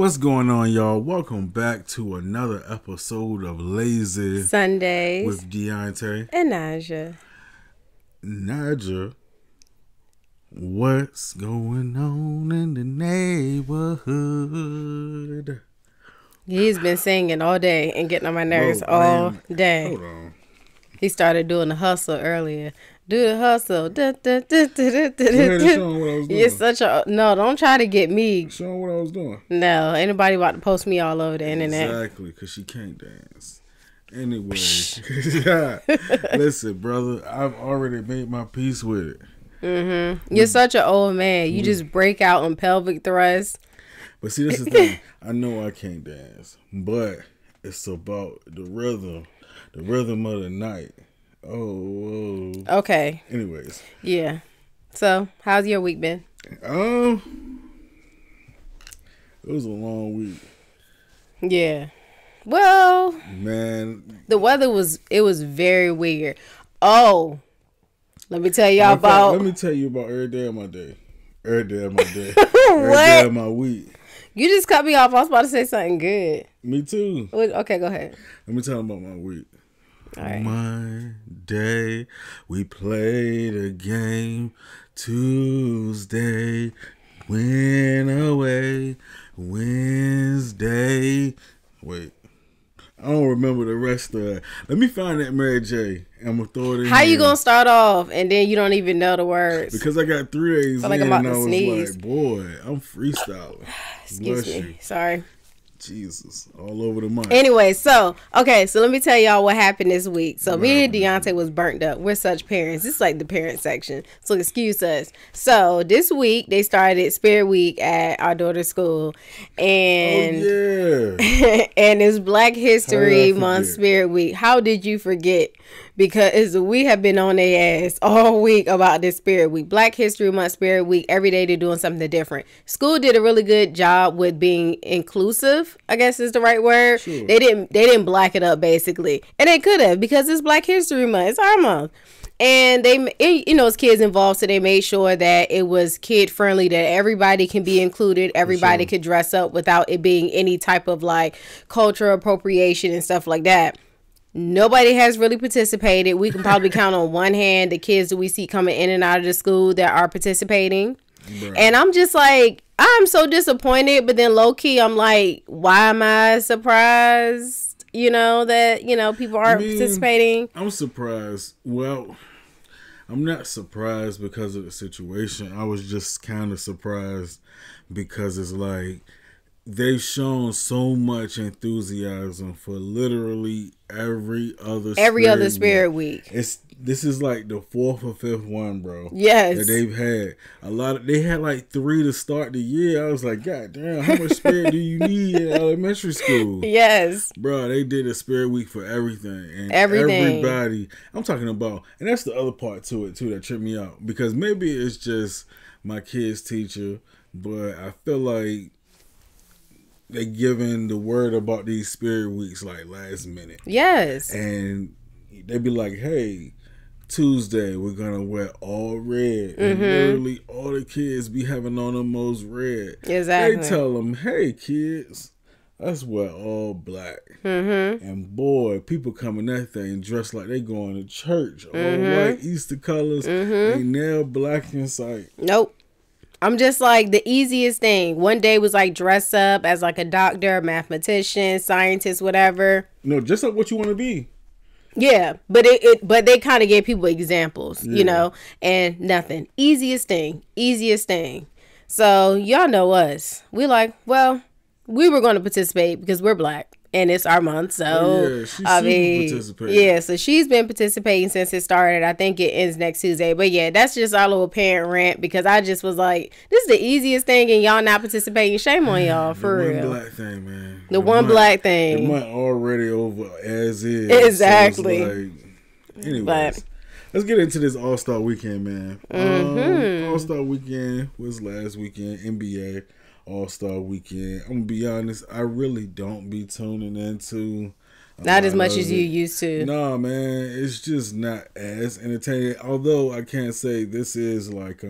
What's going on, y'all? Welcome back to another episode of Lazy Sundays with Dionte and NiJa. NiJa, what's going on in the neighborhood? He's been singing all day and getting on my nerves all day. Hold on. He started doing the hustle earlier. Do the hustle. Go ahead and show him what I was doing. You're such a... No, don't try to get me. Show him what I was doing. No, ain't nobody about to post me all over the internet. Exactly, because she can't dance. Anyway, listen, brother, I've already made my peace with it. You're such an old man. You just break out on pelvic thrusts. But see, this is the thing. I know I can't dance, but it's about the rhythm of the night. Oh. Okay. Anyways. Yeah. So, how's your week been? It was a long week. Yeah. Well, man, the weather was very weird. Oh, let me tell y'all about. Let me tell you about every day of my day. Every day of my day. What? Every day of my week. You just cut me off. I was about to say something good. Me too. Okay, go ahead. Let me tell you about my week. All right. My day, we played a game. Tuesday, went away. Wednesday, wait, I don't remember the rest of it. Let me find that Mary J. and I'm gonna throw it in. How you gonna start off and then you don't even know the words? Because I got 3 days in like and I'm I about to was sneeze. like, boy, I'm freestyling. Excuse me. Sorry. Jesus, all over the mic. Anyway, so let me tell y'all what happened this week. So me and Dionte was burnt up. We're such parents. This is like the parent section. So excuse us. So this week they started Spirit Week at our daughter's school, and and it's Black History Month Spirit Week. How did you forget? Because we have been on their ass all week about this Spirit Week. Black History Month Spirit Week. Every day they're doing something different. School did a really good job with being inclusive, I guess is the right word. Sure. They didn't black it up basically. And they could have, because it's Black History Month. It's our month. And it's kids involved, so they made sure that it was kid friendly, that everybody can be included, everybody could dress up without it being any type of like cultural appropriation and stuff like that. Nobody has really participated. We can probably count on one hand the kids that we see coming in and out of the school that are participating. Right. And I'm just like, I'm so disappointed. But then low key, I'm like, why am I surprised? That people aren't participating. I'm surprised. Well, I'm not surprised because of the situation. I was just kind of surprised because it's like they've shown so much enthusiasm for literally every other Spirit Week. This is like the 4th or 5th one, bro. Yes, that they've had They had like 3 to start the year. I was like, God damn, how much spirit do you need in elementary school? Yes, bro. They did a Spirit Week for everything and everything. Everybody. I'm talking about, and that's the other part to it too that tripped me out, because maybe it's just my kid's teacher, but I feel like they giving the word about these Spirit Weeks like last minute. Yes. And they be like, hey, Tuesday we're gonna wear all red. And literally all the kids be having on the most red. Exactly. They tell them, hey kids, let's wear all black. And boy, people come in that thing dressed like they going to church. All white Easter colors. Ain't nail black in sight. Nope. I'm just like, the easiest thing. One day was like dress up as like a doctor, mathematician, scientist, whatever. No, just like what you want to be. Yeah, but but they kind of gave people examples, and nothing. Easiest thing. So y'all know us. We like, well, we were going to participate because we're Black. And it's our month, so so she's been participating since it started. I think it ends next Tuesday, but yeah, that's just our little parent rant, because I just was like, this is the easiest thing, and y'all not participating. Shame on y'all, for real. The one black thing, man. The one black thing. It might already over as is. Exactly. So anyways, let's get into this All-Star Weekend, man. All-Star Weekend was last weekend. NBA All-Star Weekend. I'm gonna be honest, I really don't be tuning into not as much as you used to. No, man, it's just not as entertaining. Although I can't say this is like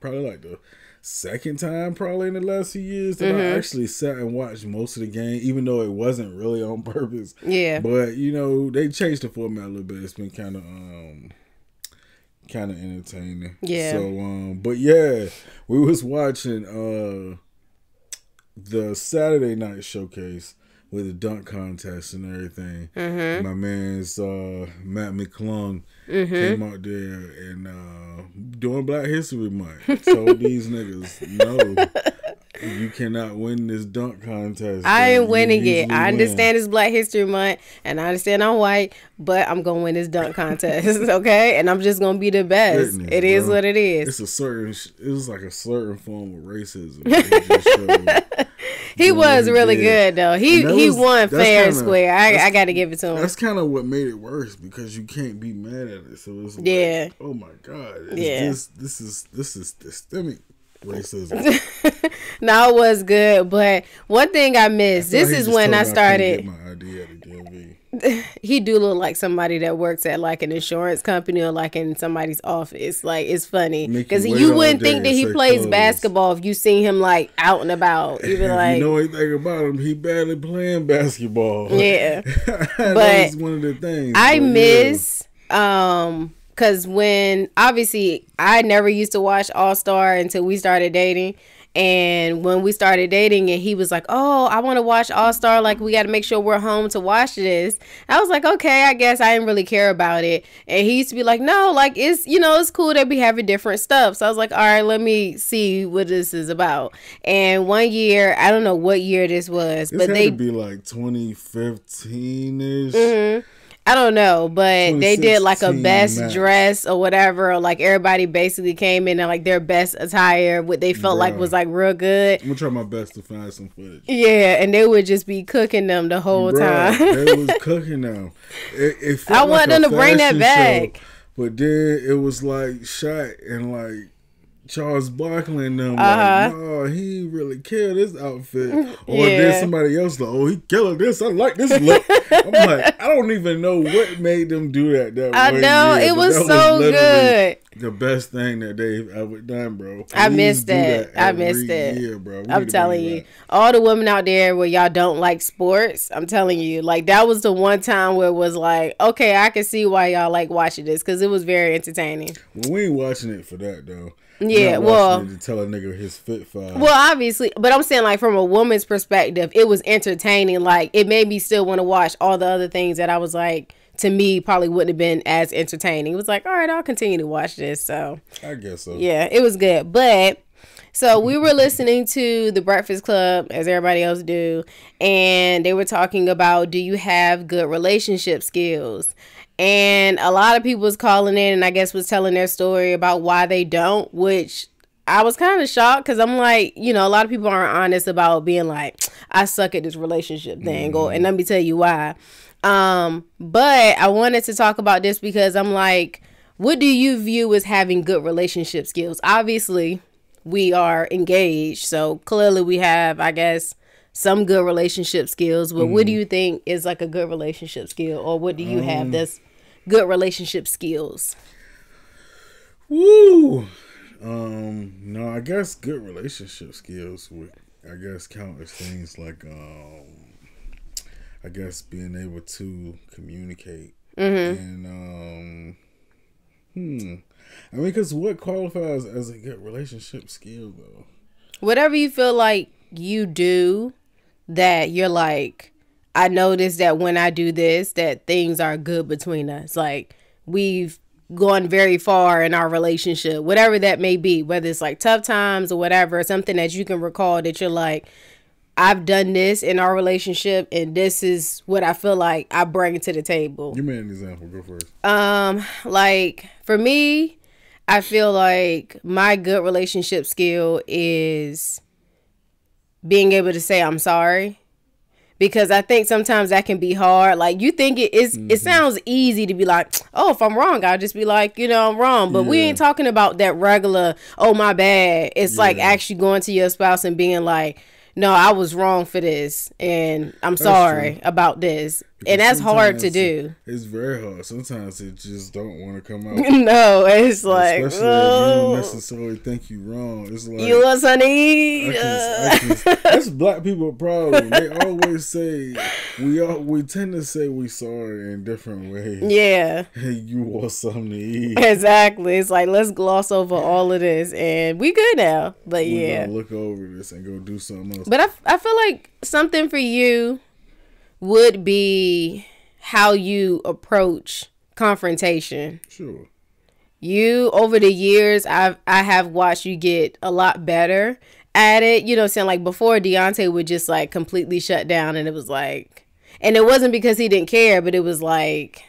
probably like the second time probably in the last few years that I actually sat and watched most of the game, even though it wasn't really on purpose. Yeah. But you know, they changed the format a little bit. It's been kind of entertaining. Yeah. So but yeah, we was watching the Saturday night showcase with the dunk contest and everything. My man's Matt McClung came out there and doing Black History Month. Told these niggas, no, you cannot win this dunk contest. I ain't winning it. I understand it's Black History Month, and I understand I'm white, but I'm gonna win this dunk contest, okay? And I'm just gonna be the best. Goodness, it is what it is. It was like a certain form of racism. It just showed. He was really good though. He won fair and square. I got to give it to him. That's kind of what made it worse because you can't be mad at it. So it's like, oh my god, this is systemic racism. No, it was good, but one thing I missed. This is when I started. Get my ID at the DMV. He do look like somebody that works at like an insurance company or like in somebody's office. Like, it's funny because you wouldn't think that he plays basketball if you seen him like out and about. You be like, you know anything about him? He barely playing basketball. Yeah, that was one of the things I miss. Because when obviously I never used to watch All Star until we started dating. And when we started dating and he was like, oh, I want to watch All Star, like we got to make sure we're home to watch this. I was like, okay, I guess I didn't really care about it. And he used to be like, no, like it's, you know, it's cool that we having different stuff. So I was like, all right, let me see what this is about. And one year, I don't know what year this was, but they be like 2015-ish. I don't know, but they did like a best dress or whatever, or like everybody basically came in and like their best attire, what they felt like was like real good. I'm gonna try my best to find some footage. Yeah, and they would just be cooking them the whole time. They was cooking them. I want them to bring that back. Show, but then it was like shot and like Charles Barkley and them like, no, he really killed this outfit. Or then somebody else like, oh, he killed this. I like this look. I'm like, I don't even know what made them do that way. I know, it was so good. The best thing that they've ever done, bro. I missed that. I missed it. Year, bro. I'm telling you, all the women out there where y'all don't like sports, I'm telling you, like that was the one time where it was like, okay, I can see why y'all like watching this because it was very entertaining. Well, we ain't watching it for that though. Yeah, well, to tell a nigga his fit five. Well, obviously, but I'm saying like from a woman's perspective, it was entertaining. Like it made me still want to watch all the other things that I was like, to me, probably wouldn't have been as entertaining. It was like, all right, I'll continue to watch this. So I guess so. Yeah, it was good. But so we were listening to The Breakfast Club, as everybody else do, and they were talking about, do you have good relationship skills? And a lot of people was calling in and I guess was telling their story about why they don't, which I was kind of shocked because I'm like, you know, a lot of people aren't honest about being like, I suck at this relationship thing. And let me tell you why. But I wanted to talk about this because I'm like, what do you view as having good relationship skills? Obviously, we are engaged. So clearly we have, I guess, some good relationship skills. But what do you think is like a good relationship skill? Or what do you have that's good relationship skills? Woo! No, I guess good relationship skills would, I guess, count as things like, I guess being able to communicate and, I mean, because what qualifies as a good relationship skill though? Whatever you feel like you do that you're like, I noticed that when I do this, that things are good between us. Like we've gone very far in our relationship, whatever that may be, whether it's like tough times or whatever, something that you can recall that you're like, I've done this in our relationship and this is what I feel like I bring to the table. Give me an example. Go first. Like for me, I feel like my good relationship skill is being able to say I'm sorry. Because I think sometimes that can be hard. Like you think it sounds easy to be like, oh, if I'm wrong, I'll just be like, you know, I'm wrong. But we ain't talking about that regular, oh, my bad. It's like actually going to your spouse and being like, no, I was wrong for this. And I'm sorry about this. And that's hard to do. It's very hard. Sometimes it just don't want to come out. No, it's like, especially if you don't necessarily think you wrong. It's like, you want something to eat? That's black people problem. They always say we tend to say we sorry in different ways. Yeah. Hey, you want something to eat? Exactly. It's like, let's gloss over all of this and we good now. But we yeah, gonna look over this and go do something else. But I feel like something for you would be how you approach confrontation. Sure. You, over the years, I have watched you get a lot better at it. You know what I'm saying? Like before, Dionte would just like completely shut down, and it was like, and it wasn't because he didn't care, but it was like,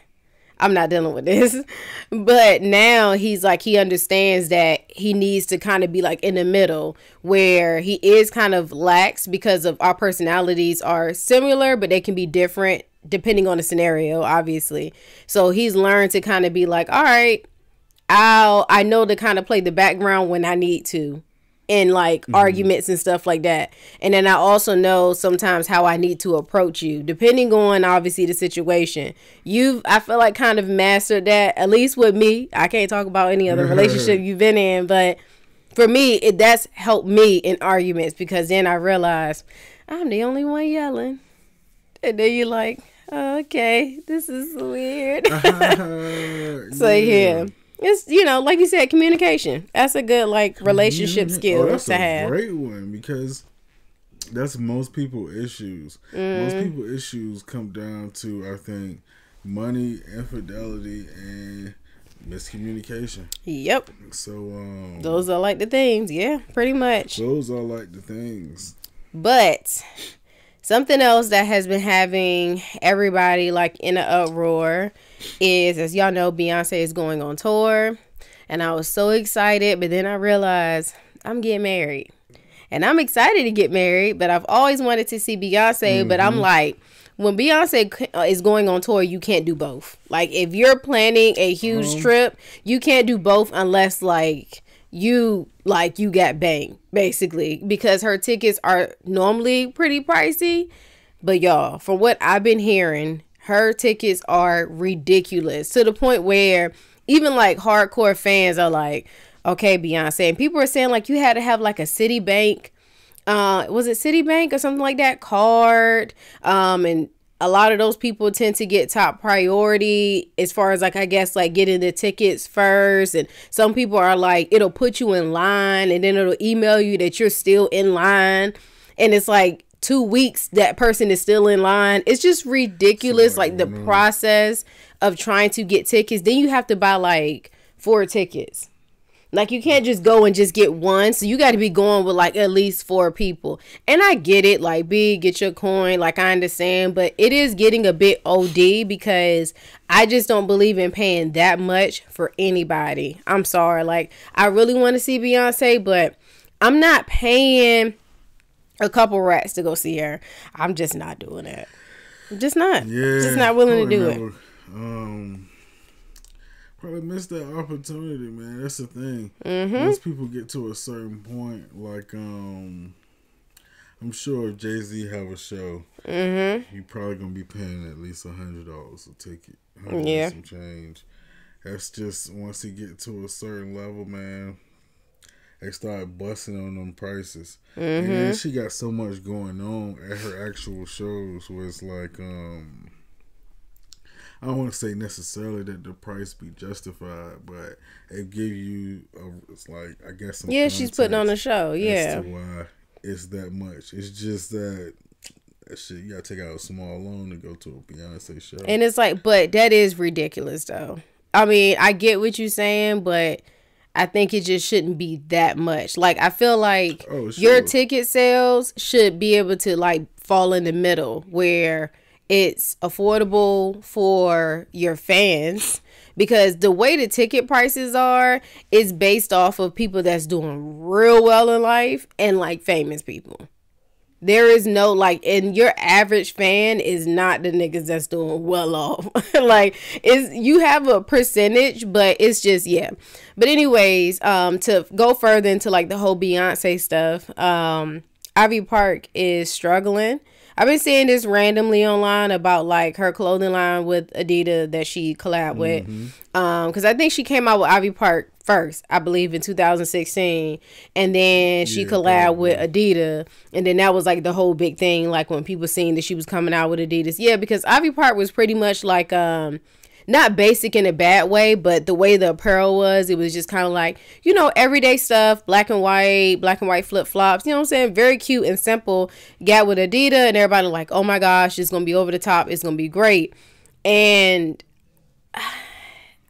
I'm not dealing with this. But now he's like, he understands that he needs to kind of be like in the middle, where he is kind of lax because of our personalities are similar, but they can be different depending on the scenario, obviously. So he's learned to kind of be like, all right, I know to kind of play the background when I need to, in like arguments and stuff like that. And then I also know sometimes how I need to approach you, depending on obviously the situation. I feel like kind of mastered that, at least with me. I can't talk about any other relationship you've been in, but for me, that's helped me in arguments, because then I realize I'm the only one yelling. And then you're like, oh, okay, this is weird. So yeah. It's, you know, like you said, communication. That's a good, like, relationship skill that's to have. That's a great one, because that's most people issues. Most people issues come down to, I think, money, infidelity, and miscommunication. Yep. So, those are like the things. Yeah, pretty much. Those are like the things. But something else that has been having everybody like in an uproar is, as y'all know, Beyonce is going on tour. And I was so excited, but then I realized I'm getting married. And I'm excited to get married, but I've always wanted to see Beyonce. But I'm like, when Beyonce is going on tour, you can't do both. Like, if you're planning a huge trip, you can't do both unless you got banged, basically, because her tickets are normally pretty pricey. But y'all, from what I've been hearing, her tickets are ridiculous, to the point where even like hardcore fans are like, okay, Beyonce. And people are saying like you had to have like a Citibank, was it Citibank or something like that, card. And a lot of those people tend to get top priority as far as like, I guess, like getting the tickets first. And some people are like, it'll put you in line and then it'll email you that you're still in line. And it's like 2 weeks that person is still in line. It's just ridiculous. Like the process of trying to get tickets. Then you have to buy like 4 tickets. Like, you can't just go and just get one. So you got to be going with like at least 4 people. And I get it. Like, get your coin. Like, I understand. But it is getting a bit OD, because I just don't believe in paying that much for anybody. I'm sorry. Like, I really want to see Beyonce, but I'm not paying a couple racks to go see her. I'm just not doing that. I'm just not. Yeah. Just not willing to do it. Probably missed that opportunity, man. That's the thing. Once people get to a certain point, like, I'm sure if Jay-Z have a show, you probably gonna be paying at least $100 a ticket. Yeah, some change. That's just, once he get to a certain level, man, they start busting on them prices. And then she got so much going on at her actual shows, where it's like, I don't want to say necessarily that the price be justified, but it give you, it's like, I guess, some she's putting on a show, as to why it's that much. It's just that shit, you gotta take out a small loan to go to a Beyonce show. And it's like, but that is ridiculous, though. I mean, I get what you're saying, but I think it just shouldn't be that much. Like, I feel like your ticket sales should be able to, like, fall in the middle, where it's affordable for your fans, because the way the ticket prices are is based off of people that's doing real well in life and like famous people. There is no like, and your average fan is not the niggas that's doing well off. Like, you have a percentage, but it's just, yeah. But anyways, to go further into like the whole Beyonce stuff, Ivy Park is struggling. I've been seeing this randomly online about like her clothing line with Adidas that she collabed with. Because I think she came out with Ivy Park first, I believe in 2016, and then she collabed with Adidas, and then that was like the whole big thing, like when people seen that she was coming out with Adidas. Yeah, because Ivy Park was pretty much like not basic in a bad way, but the way the apparel was, it was just kind of like, you know, everyday stuff, black and white flip-flops, you know what I'm saying? Very cute and simple. Got with Adidas, and everybody like, oh my gosh, it's going to be over the top. It's going to be great. And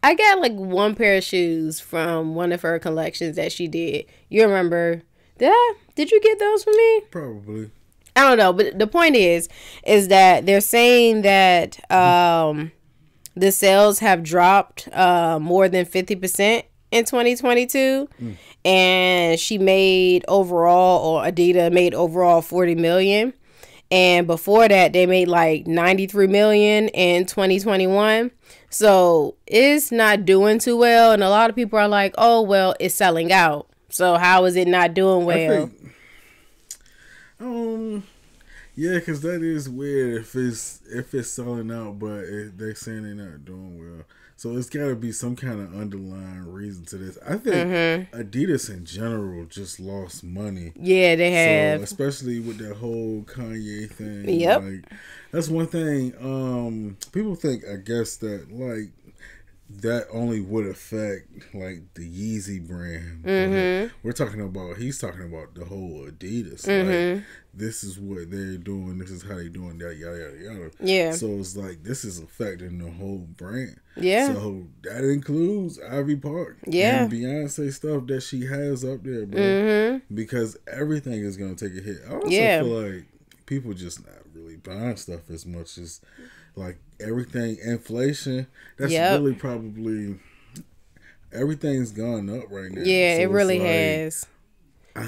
I got like one pair of shoes from one of her collections that she did. You remember? Did you get those from me? Probably. I don't know, but the point is that they're saying that the sales have dropped more than 50% in 2022. And she made overall, or Adidas made overall 40 million. And before that, they made like 93 million in 2021. So it's not doing too well. And a lot of people are like, oh, well, it's selling out. So how is it not doing well? Yeah, because that is weird if it's selling out, but they're saying they're not doing well. So it's got to be some kind of underlying reason to this. I think Adidas in general just lost money. Yeah, they have. So, especially with that whole Kanye thing. Yep. Like, that's one thing. People think, I guess, that like that only would affect like the Yeezy brand. He's talking about the whole Adidas. Like, this is what they're doing. This is how they're doing that. Yada yada yada. Yeah. So it's like this is affecting the whole brand. Yeah. So that includes Ivy Park. Yeah. And Beyonce stuff that she has up there, bro. Because everything is gonna take a hit. I also feel like people just not really buying stuff as much as like everything. Inflation. That's really probably everything's gone up right now. Yeah, so it really has.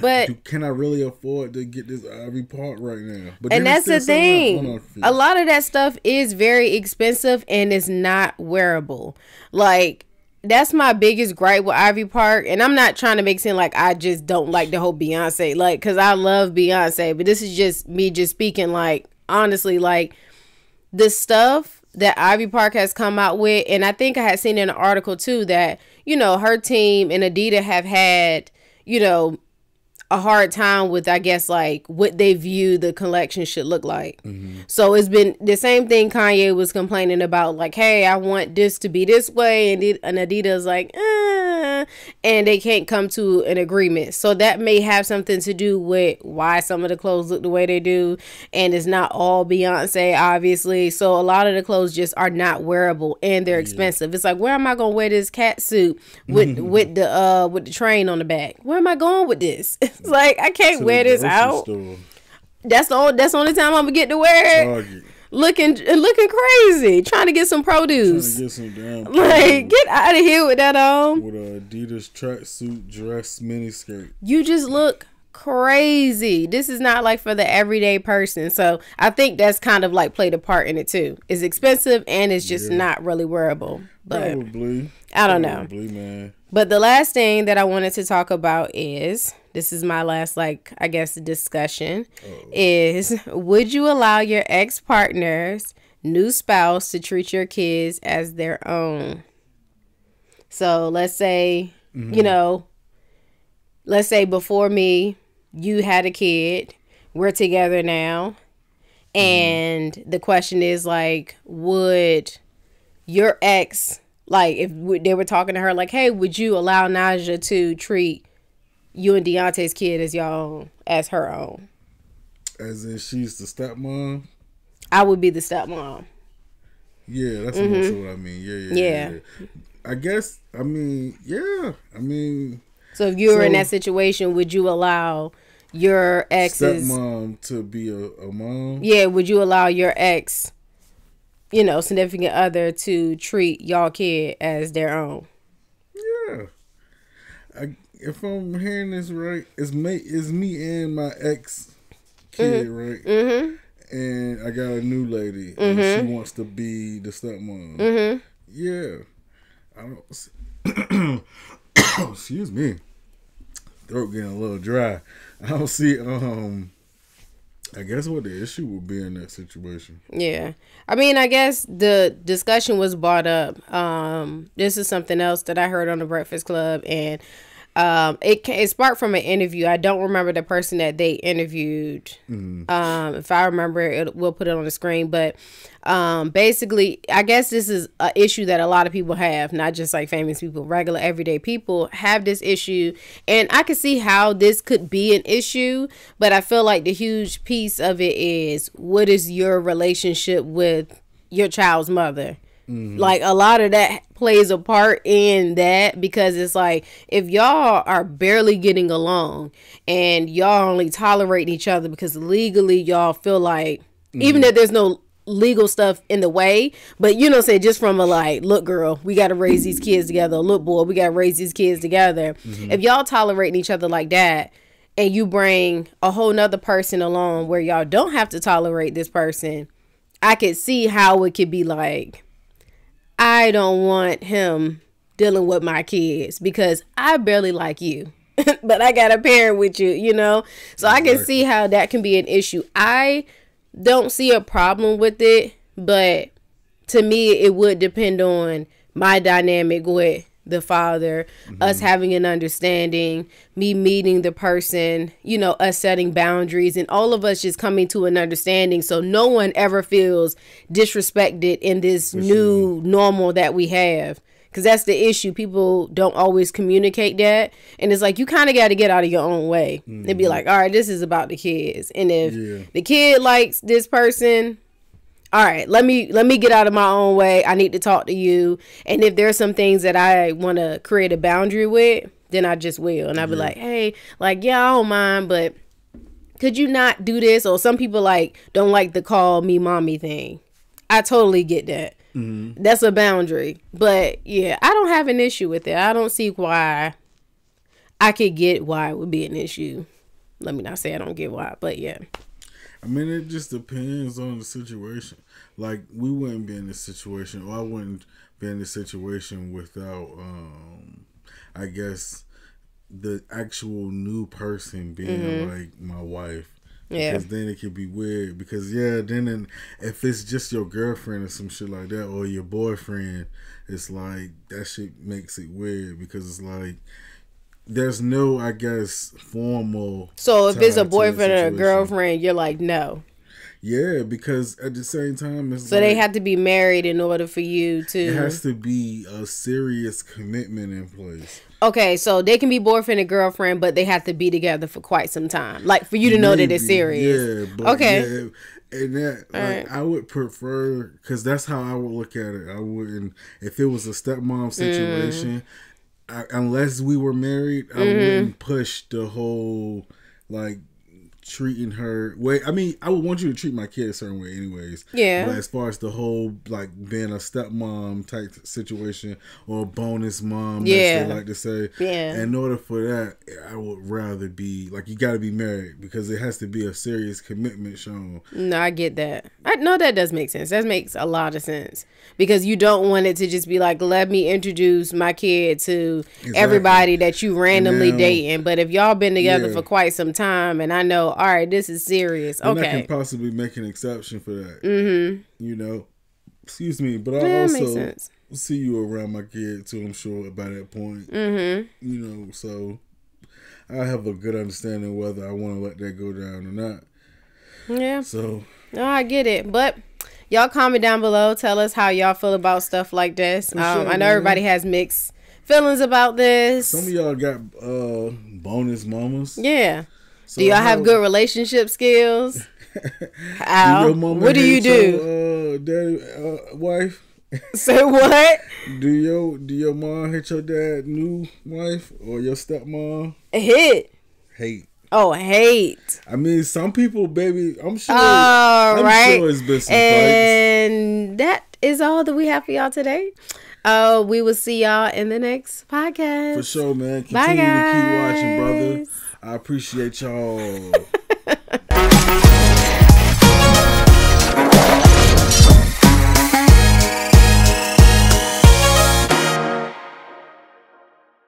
But can I really afford to get this Ivy Park right now? But and that's the thing. A lot of that stuff is very expensive and it's not wearable. Like, that's my biggest gripe with Ivy Park. And I'm not trying to make it seem like I just don't like the whole Beyonce. Like, because I love Beyonce. But this is just me just speaking, like, honestly, like, the stuff that Ivy Park has come out with. And I think I had seen in an article, too, that, you know, her team and Adidas have had, you know, a hard time with, I guess, like what they view the collection should look like. So it's been the same thing Kanye was complaining about, like, hey, I want this to be this way, and Adidas like, and they can't come to an agreement. So that may have something to do with why some of the clothes look the way they do, and it's not all Beyonce, obviously. So a lot of the clothes just are not wearable and they're expensive. It's like, where am I gonna wear this cat suit with the train on the back? Where am I going with this? It's like, I can't wear this out. Store. That's the only time I'm gonna get to wear it. Looking crazy, trying to get some produce. Like, get out of here with that on. With a Adidas tracksuit dress miniskirt. You just look crazy. This is not like for the everyday person. So I think that's kind of like played a part in it too. It's expensive and it's just not really wearable. But probably. I don't know. Man. But the last thing that I wanted to talk about is, this is my last, like, I guess, discussion, is would you allow your ex-partner's new spouse to treat your kids as their own? So let's say, you know, let's say before me, you had a kid, we're together now, and the question is, like, would your ex, like, if they were talking to her, like, hey, would you allow NiJa to treat you and Dionte's kid as your own, as her own? As in she's the stepmom? I would be the stepmom. Yeah, that's most of what I mean. Yeah. I guess, I mean, yeah. I mean. So if you were in that situation, would you allow your ex's stepmom to be a mom? Yeah, would you allow your ex, you know, significant other to treat y'all kid as their own? Yeah. If I'm hearing this right, it's me and my ex kid, right? And I got a new lady, and she wants to be the stepmom. Yeah, I don't. Excuse me, throat getting a little dry. I don't see. I guess what the issue would be in that situation. Yeah. I mean, I guess the discussion was brought up. This is something else that I heard on the Breakfast Club, and it sparked from an interview. I don't remember the person that they interviewed. If I remember, we'll put it on the screen. But basically, I guess this is an issue that a lot of people have, not just like famous people, regular everyday people have this issue. And I can see how this could be an issue, but I feel like the huge piece of it is, what is your relationship with your child's mother? Like, a lot of that plays a part in that, because it's like, if y'all are barely getting along and y'all only tolerating each other because legally y'all feel like, even if there's no legal stuff in the way, but you know, say just from a like, look girl, we got to raise these kids together, look boy, we got to raise these kids together. If y'all tolerating each other like that, and you bring a whole nother person along where y'all don't have to tolerate this person, I could see how it could be like, I don't want him dealing with my kids because I barely like you, but I got a parent with you, you know? So I can see how that can be an issue. I don't see a problem with it, but to me, it would depend on my dynamic with the father, us having an understanding, me meeting the person, you know, us setting boundaries, and all of us just coming to an understanding, so no one ever feels disrespected in this new normal that we have. Because that's the issue. People don't always communicate that, and it's like, you kind of got to get out of your own way and be like, all right, this is about the kids, and if the kid likes this person, all right, let me get out of my own way. I need to talk to you. And if there's some things that I want to create a boundary with, then I just will. And I'll be like, hey, like, yeah, I don't mind, but could you not do this? Or some people like don't like the call me mommy thing. I totally get that. That's a boundary. But yeah, I don't have an issue with it. I don't see why. I could get why it would be an issue. Let me not say I don't get why, but yeah. I mean, it just depends on the situation. Like, we wouldn't be in this situation, or I wouldn't be in this situation without, I guess, the actual new person being like my wife. Yeah. Because then it could be weird. Because, then if it's just your girlfriend or some shit like that, or your boyfriend, it's like, that shit makes it weird. Because it's like, there's no, I guess, formal. So if it's a boyfriend or a girlfriend, you're like, no. Yeah, because at the same time, it's so like, they have to be married in order for you to. It has to be a serious commitment in place. Okay, so they can be boyfriend and girlfriend, but they have to be together for quite some time, like for you to know that it's serious. Yeah, but okay. Yeah, and that, like, right. I would prefer, because that's how I would look at it. I wouldn't, if it was a stepmom situation. Unless we were married, I wouldn't push the whole, like, treating her. Wait, I mean, I would want you to treat my kid a certain way anyways. Yeah. But as far as the whole, like, being a stepmom type situation, or a bonus mom, as they like to say. Yeah. In order for that, I would rather be, like, you got to be married, because it has to be a serious commitment shown. No, I get that. I know that does make sense. That makes a lot of sense. Because you don't want it to just be like, let me introduce my kid to everybody that you randomly dating. But if y'all been together for quite some time, and I know, all right, this is serious. Okay. I can possibly make an exception for that. You know? Excuse me. But I also see you around my kid too, I'm sure, by that point. You know, so I have a good understanding whether I want to let that go down or not. Yeah. So. No, I get it. But y'all comment down below. Tell us how y'all feel about stuff like this. Sure, I know everybody has mixed feelings about this. Some of y'all got bonus mamas. Yeah. So do y'all have good relationship skills? How? What do you do? Daddy, wife. Say what? Do your mom hit your dad new wife or your stepmom? Hit. Hate. Oh, hate. I mean, some people, baby, I'm sure. I'm sure it's been some fights. And that is all that we have for y'all today. We will see y'all in the next podcast. For sure, man. Continue to keep watching, brother. I appreciate y'all.